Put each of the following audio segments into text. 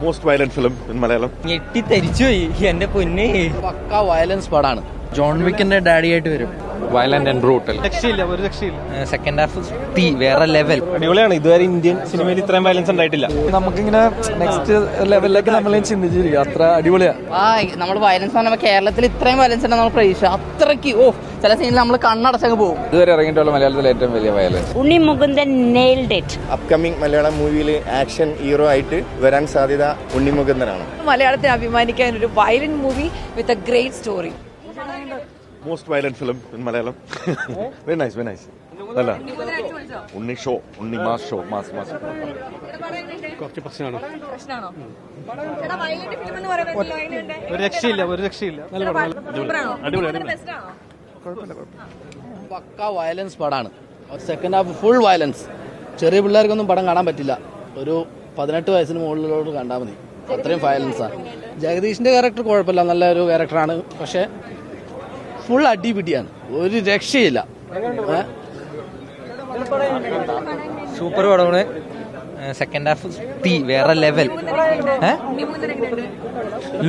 Most violent film in Malayalam. ഞെട്ടിത്തരിച്ചുപോയി എന്റെ പൊന്നെ. പക്ക violence പടാണ്. John വിക്കിന്റെ daddy ആയിട്ട് വരും. Violent and brutal. രക്ഷയില്ല, ഒരു രക്ഷയില്ല. സെക്കൻഡ് ഹാഫ് തീ വേറെ ലെവൽ. അടിപൊളിയാണ്. ഇതുവരെ ഇന്ത്യൻ സിനിമയിൽ ഇത്രയും വയലൻസ് ഉണ്ടായിട്ടില്ല. നമുക്കിങ്ങനെ നെക്സ്റ്റ് ലെവലിലേക്ക് നമ്മളെ ചിന്തിച്ചിരിക്കും. അത്ര അടിപൊളിയാണ്. നമ്മൾ വയലൻസ് പറഞ്ഞാൽ കേരളത്തിൽ ഇത്രയും വയലൻസ് ഉണ്ടെന്ന് നമ്മൾ പ്രതീക്ഷ. അത്രയ്ക്ക് ചില സീനിൽ നമ്മൾ കണ്ണടച്ചങ്ങ് പോകും. ഇതുവരെ ഇറങ്ങിയിട്ടുള്ള മലയാളത്തിലെ ഏറ്റവും വലിയ violence. Unni Mukundan nailed it. Upcoming Malayalam മൂവിയിൽ ആക്ഷൻ ഹീറോ ആയിട്ട് വരാൻ സാധ്യത ഉണ്ണി മുകുന്ദനാണ്. മലയാളത്തിന് അഭിമാനിക്കാൻ ഒരു violent movie with a great story. Most violent film in Malayalam. Very nice, very nice. Nalla. Unni show, Unni mass show, mass. കുറച്ച് പ്രശ്നമാണ്. പ്രശ്നമാണോ? ചേട്ടാ വയലന്റ് ഫിലിം എന്ന് പറയുന്നത് അതിനുണ്ട്. ഒരു രക്ഷയില്ല, ഒരു രക്ഷയില്ല. നല്ല പടം. അടിപൊളി. പക്ക വയലൻസ് പടാണ്. Second half full violence. ചെറിയ പിള്ളേർക്കൊന്നും പടം കാണാൻ പറ്റില്ല. ഒരു 18 വയസ്സിന് മുകളിലോട്ട് കണ്ടാൽ മതി. അത്രയും വയലൻസാണ്. ജഗദീഷിന്റെ ക്യാരക്ടർ കുഴപ്പമില്ല, നല്ലൊരു ക്യാരക്ടറാണ്. പക്ഷെ ഫുൾ അടിപിടിയാണ്, ഒരു രക്ഷയില്ല. സൂപ്പർ പടമാണ്. സെക്കൻഡ് ഹാഫ് തീ വേറെ ലെവൽ.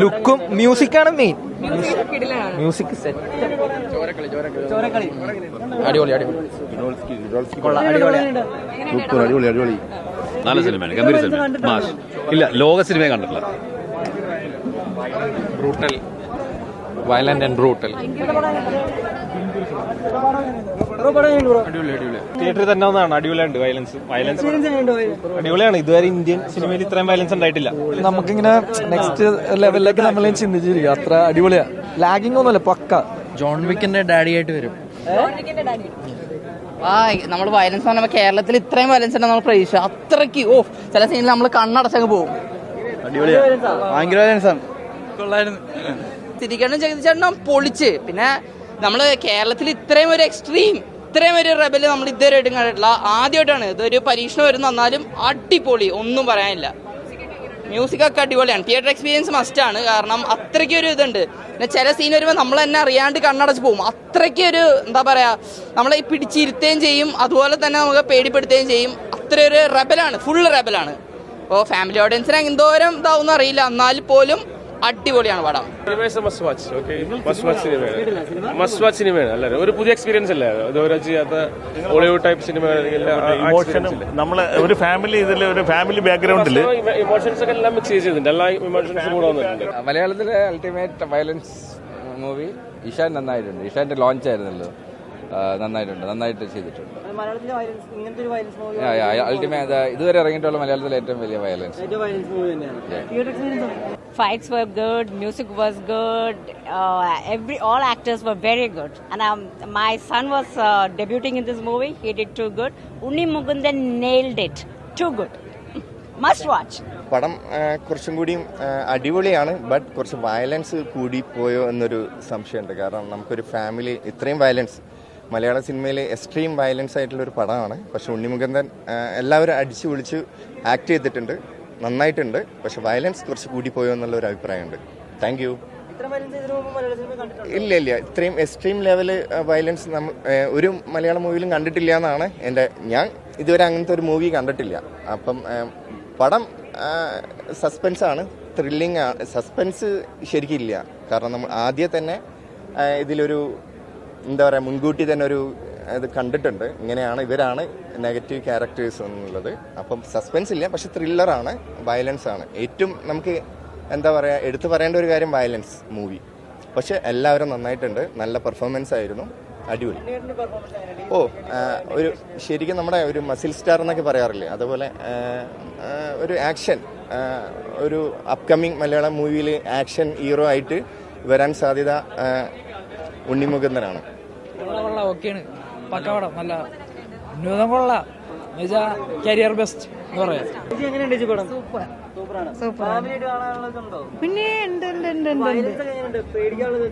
ലുക്കും മ്യൂസിക്കാണ് മെയിൻ. Music set. അടിപൊളി. അടിപൊളി. നല്ല സിനിമയാണ്, ഗംഭീര സിനിമ. മാഷ് ഇല്ല, ലോക സിനിമയെ കണ്ടിട്ടില്ല. ബ്രൂട്ടൽ. Violent and brutal. തിയേറ്ററിൽ തന്നെ ഒന്നാണ്. അടിപൊളിയുണ്ട്. വയലൻസ് അടിപൊളിയാണ്. ഇതുവരെ ഇന്ത്യൻ സിനിമയിൽ ഇത്രയും വയലൻസ് ഉണ്ടായിട്ടില്ല. നമുക്കിങ്ങനെ നെക്സ്റ്റ് ലെവലിലേക്ക് നമ്മളെ ചിന്തിച്ചിരിക്കും. അത്ര അടിപൊളിയാണ്. ലാഗിങ് ഒന്നുമല്ല, പക്ക. ജോൺ വിക്കിന്റെ ഡാഡി ആയിട്ട് വരും. നമ്മൾ വയലൻസ് പറഞ്ഞാൽ കേരളത്തിൽ ഇത്രയും വയലൻസ് ഉണ്ടെന്ന് നമ്മൾ പ്രതീക്ഷ. അത്രയ്ക്ക് ചില സീനിൽ നമ്മൾ കണ്ണടച്ചങ്ങ് പോകും. ഭയങ്കര വയലൻസാണ്. തിരിക്കണം ജഗതിച്ചേട്ടൻ പൊളിച്ച്. പിന്നെ നമ്മൾ കേരളത്തിൽ ഇത്രയും ഒരു എക്സ്ട്രീം, ഇത്രയും ഒരു റെബല് നമ്മൾ ഇതുവരെ ആയിട്ടും കണ്ടിട്ടില്ല. ആദ്യമായിട്ടാണ് ഇതൊരു പരീക്ഷണം വരുന്ന. എന്നാലും അടിപൊളി, ഒന്നും പറയാനില്ല. മ്യൂസിക് ഒക്കെ അടിപൊളിയാണ്. തിയേറ്റർ എക്സ്പീരിയൻസ് മസ്റ്റാണ്. കാരണം അത്രയ്ക്ക് ഒരു ഇതുണ്ട്. പിന്നെ ചില സീൻ വരുമ്പോൾ നമ്മൾ തന്നെ അറിയാണ്ട് കണ്ണടച്ച് പോകും. അത്രയ്ക്ക് ഒരു എന്താ പറയാ, നമ്മളെ പിടിച്ചിരുത്തുകയും ചെയ്യും, അതുപോലെ തന്നെ നമുക്ക് പേടിപ്പെടുത്തുകയും ചെയ്യും. അത്രയൊരു റെബലാണ്, ഫുൾ റെബലാണ്. അപ്പോൾ ഫാമിലി ഓഡിയൻസിന് എന്തോരം ഇതാവുമെന്ന് അറിയില്ല, എന്നാൽ പോലും അടിപൊളിയാണ് പടം. മസ്റ്റ് വാച്ച് സിനിമയാണ്. അല്ല, ഒരു പുതിയ എക്സ്പീരിയൻസ് അല്ലേ, ഇതുവരെ ചെയ്യാത്ത ഹോളിവുഡ് ടൈപ്പ് സിനിമ. നമ്മളെ ഒരു ഫാമിലി, ഇതിൽ ഒരു ഫാമിലി ബാക്ക്ഗ്രൗണ്ടിൽ ഇമോഷൻസ് ഒക്കെ എല്ലാം മിക്സ് ചെയ്തിട്ടുണ്ട്. എല്ലാ ഇമോഷൻസും കൂടെ വന്നിട്ടുണ്ട്. മലയാളത്തിലെ അൾട്ടിമേറ്റ് വയലൻസ് മൂവി ഇഷാൻ നന്നായിട്ടുണ്ട്. ഇഷാന്റെ ലോഞ്ച് ആയിരുന്നല്ലോ, നന്നായിട്ട് ചെയ്തിട്ടുണ്ട്. ഇതുവരെ ഇറങ്ങിയിട്ടുള്ള മലയാളത്തിലെ ഏറ്റവും വലിയ violence. Fights were good, music was good, all actors were very good. And my son was debuting in this movie. He did too good. Unni Mukundan nailed it. Too good. Must watch. പടം കുറച്ചും കൂടിയും അടിപൊളിയാണ്. But കുറച്ച് violence കൂടിപ്പോയോ എന്നൊരു സംശയമുണ്ട്. കാരണം നമുക്കൊരു family ഇത്രയും വയലൻസ് മലയാള സിനിമയിൽ എക്സ്ട്രീം വയലൻസ് ആയിട്ടുള്ളൊരു പടമാണ്. പക്ഷെ ഉണ്ണി മുകുന്ദൻ എല്ലാവരും അടിച്ചു വിളിച്ച് ആക്ട് ചെയ്തിട്ടുണ്ട്, നന്നായിട്ടുണ്ട്. പക്ഷെ വയലൻസ് കുറച്ച് കൂടിപ്പോയോ എന്നുള്ളൊരു അഭിപ്രായമുണ്ട്. Thank you. ഇല്ല, ഇത്രയും എക്സ്ട്രീം ലെവല് വയലൻസ് നമ്മൾ ഒരു മലയാള മൂവിയിലും കണ്ടിട്ടില്ല എന്നാണ് ഞാൻ ഇതുവരെ അങ്ങനത്തെ ഒരു മൂവി കണ്ടിട്ടില്ല. അപ്പം പടം സസ്പെൻസാണ്, ത്രില്ലിംഗ് ആണ്. സസ്പെൻസ് ശരിക്കും ഇല്ല. കാരണം നമ്മൾ ആദ്യം തന്നെ ഇതിലൊരു എന്താ പറയുക, മുൻകൂട്ടി തന്നെ ഒരു ഇത് കണ്ടിട്ടുണ്ട്, ഇവരാണ് നെഗറ്റീവ് ക്യാരക്ടേഴ്സ് എന്നുള്ളത്. അപ്പം സസ്പെൻസ് ഇല്ല, പക്ഷെ ത്രില്ലറാണ്, വയലൻസ് ആണ്. ഏറ്റവും നമുക്ക് എന്താ പറയുക, എടുത്തു പറയേണ്ട ഒരു കാര്യം വയലൻസ് മൂവി. പക്ഷെ എല്ലാവരും നന്നായിട്ടുണ്ട്, നല്ല പെർഫോമൻസ് ആയിരുന്നു, അടിപൊളി. ഒരു ശരിക്കും നമ്മുടെ ഒരു മസിൽ സ്റ്റാർ എന്നൊക്കെ പറയാറില്ലേ, അതുപോലെ ഒരു ആക്ഷൻ, ഒരു അപ്കമിങ് മലയാളം മൂവിയിൽ ആക്ഷൻ ഹീറോ ആയിട്ട് വരാൻ സാധ്യത ഉണ്ണി മുകുന്ദനാണ്. ഓക്കെയാണ്, പക്കവടം, നല്ല വിനോദം കൊള്ളാം. കരിയർ ബെസ്റ്റ് എന്ന് പറയാം. പിന്നെ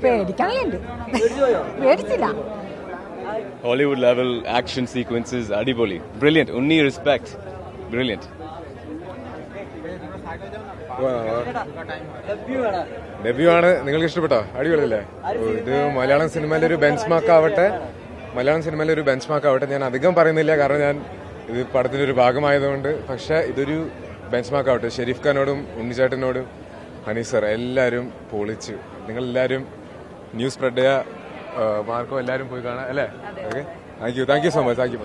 പേടിക്കാനുണ്ട്, പേടിച്ചില്ല. ഹോളിവുഡ് ലെവൽ ആക്ഷൻ സീക്വൻസസ് അടിപൊളി, ബ്രില്യന്റ്. ഉണ്ണി റെസ്പെക്ട്, ബ്രില്യന്റ്. ഡെബ്യൂ ആണ്. നിങ്ങൾക്ക് ഇഷ്ടപ്പെട്ടോ? അടിപൊളിയല്ലേ? ഇത് മലയാളം സിനിമയിലെ ഒരു ബെഞ്ച് മാർക്ക് ആവട്ടെ. ഞാൻ അധികം പറയുന്നില്ല, കാരണം ഞാൻ ഇത് പടത്തിന്റെ ഒരു ഭാഗമായതുകൊണ്ട്. പക്ഷെ ഇതൊരു ബെഞ്ച് മാർക്ക് ആവട്ടെ. ഷെരീഫ് ഖാനോടും ഉണ്ണിച്ചേട്ടനോടും ഹനീസ് സർ എല്ലാവരും പൊളിച്ച്. നിങ്ങളെല്ലാവരും ന്യൂസ് സ്പ്രെഡ് ചെയ്യുക. മാർക്കോ എല്ലാവരും പോയി കാണാം അല്ലേ? Okay, thank you so much. Thank you.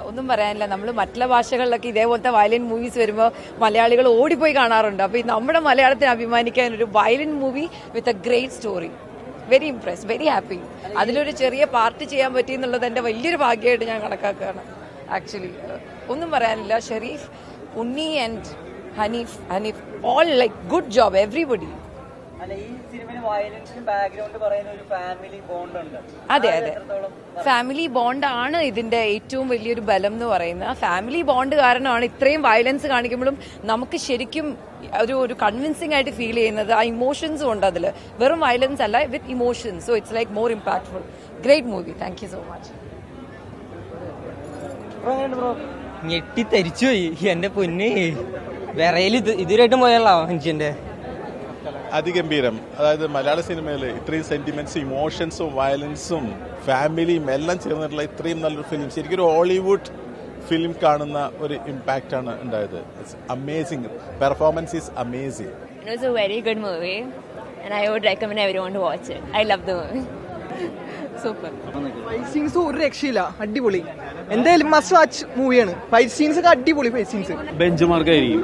ഒന്നും പറയാനില്ല. നമ്മൾ മറ്റുള്ള ഭാഷകളിലൊക്കെ ഇതേപോലത്തെ വയലന്റ് മൂവീസ് വരുമ്പോൾ മലയാളികൾ ഓടിപ്പോയി കാണാറുണ്ട്. അപ്പോൾ ഈ നമ്മുടെ മലയാളത്തിന് അഭിമാനിക്കാൻ ഒരു violent movie with a great story. Very Impress, very happy. അതിലൊരു ചെറിയ പാർട്ട് ചെയ്യാൻ പറ്റി എന്നുള്ളത് എൻ്റെ വലിയൊരു ഭാഗ്യമായിട്ട് ഞാൻ കണക്കാക്കുകയാണ്. ആക്ച്വലി ഒന്നും പറയാനില്ല. Sharif, Unni and Hanif all like good job everybody. അതെ അതെ, ഫാമിലി ബോണ്ടാണ് ഇതിന്റെ ഏറ്റവും വലിയൊരു ബലം എന്ന് പറയുന്നത്. ഫാമിലി ബോണ്ട് കാരണമാണ് ഇത്രയും വയലൻസ് കാണിക്കുമ്പോഴും നമുക്ക് ശരിക്കും ഒരു കൺവിൻസിംഗ് ആയിട്ട് ഫീൽ ചെയ്യുന്നത്. ആ ഇമോഷൻസും ഉണ്ട് അതിൽ, വെറും വയലൻസ് അല്ല, with emotions. So it's like more impactful. Great movie. Thank you so much. ഞെട്ടി തരിച്ചുപോയി എന്റെ പൊന്നെ. വിറയിൽ ഇതുവരായിട്ടും പോയല്ലോ മനുഷ്യന്റെ. അതിഗംഭീരം. അതായത് മലയാള സിനിമയിൽ ഇത്രയും സെന്റിമെന്റ്സും ഇമോഷൻസും വയലൻസും ഫാമിലിയും എല്ലാം ചേർന്നിട്ടുള്ള ഇത്രയും നല്ലൊരു ഫിലിം, ശരിക്കും ഒരു ഹോളിവുഡ് ഫിലിം കാണുന്ന ഒരു ഇമ്പാക്റ്റ് ആണ് ഉണ്ടായത്. Amazing performance is amazing. It was a very good movie and I would recommend everyone to watch it. I love the movie. Super. Fight scenes ഒരു രക്ഷയില്ല, അടിപൊളി. എന്തായാലും മസ്റ്റ് വാച്ച് മൂവിയാണ്. ഫൈറ്റ് സീൻസ് ഒക്കെ അടിപൊളി. Fight scenes bench മാർക്കായിരിക്കും.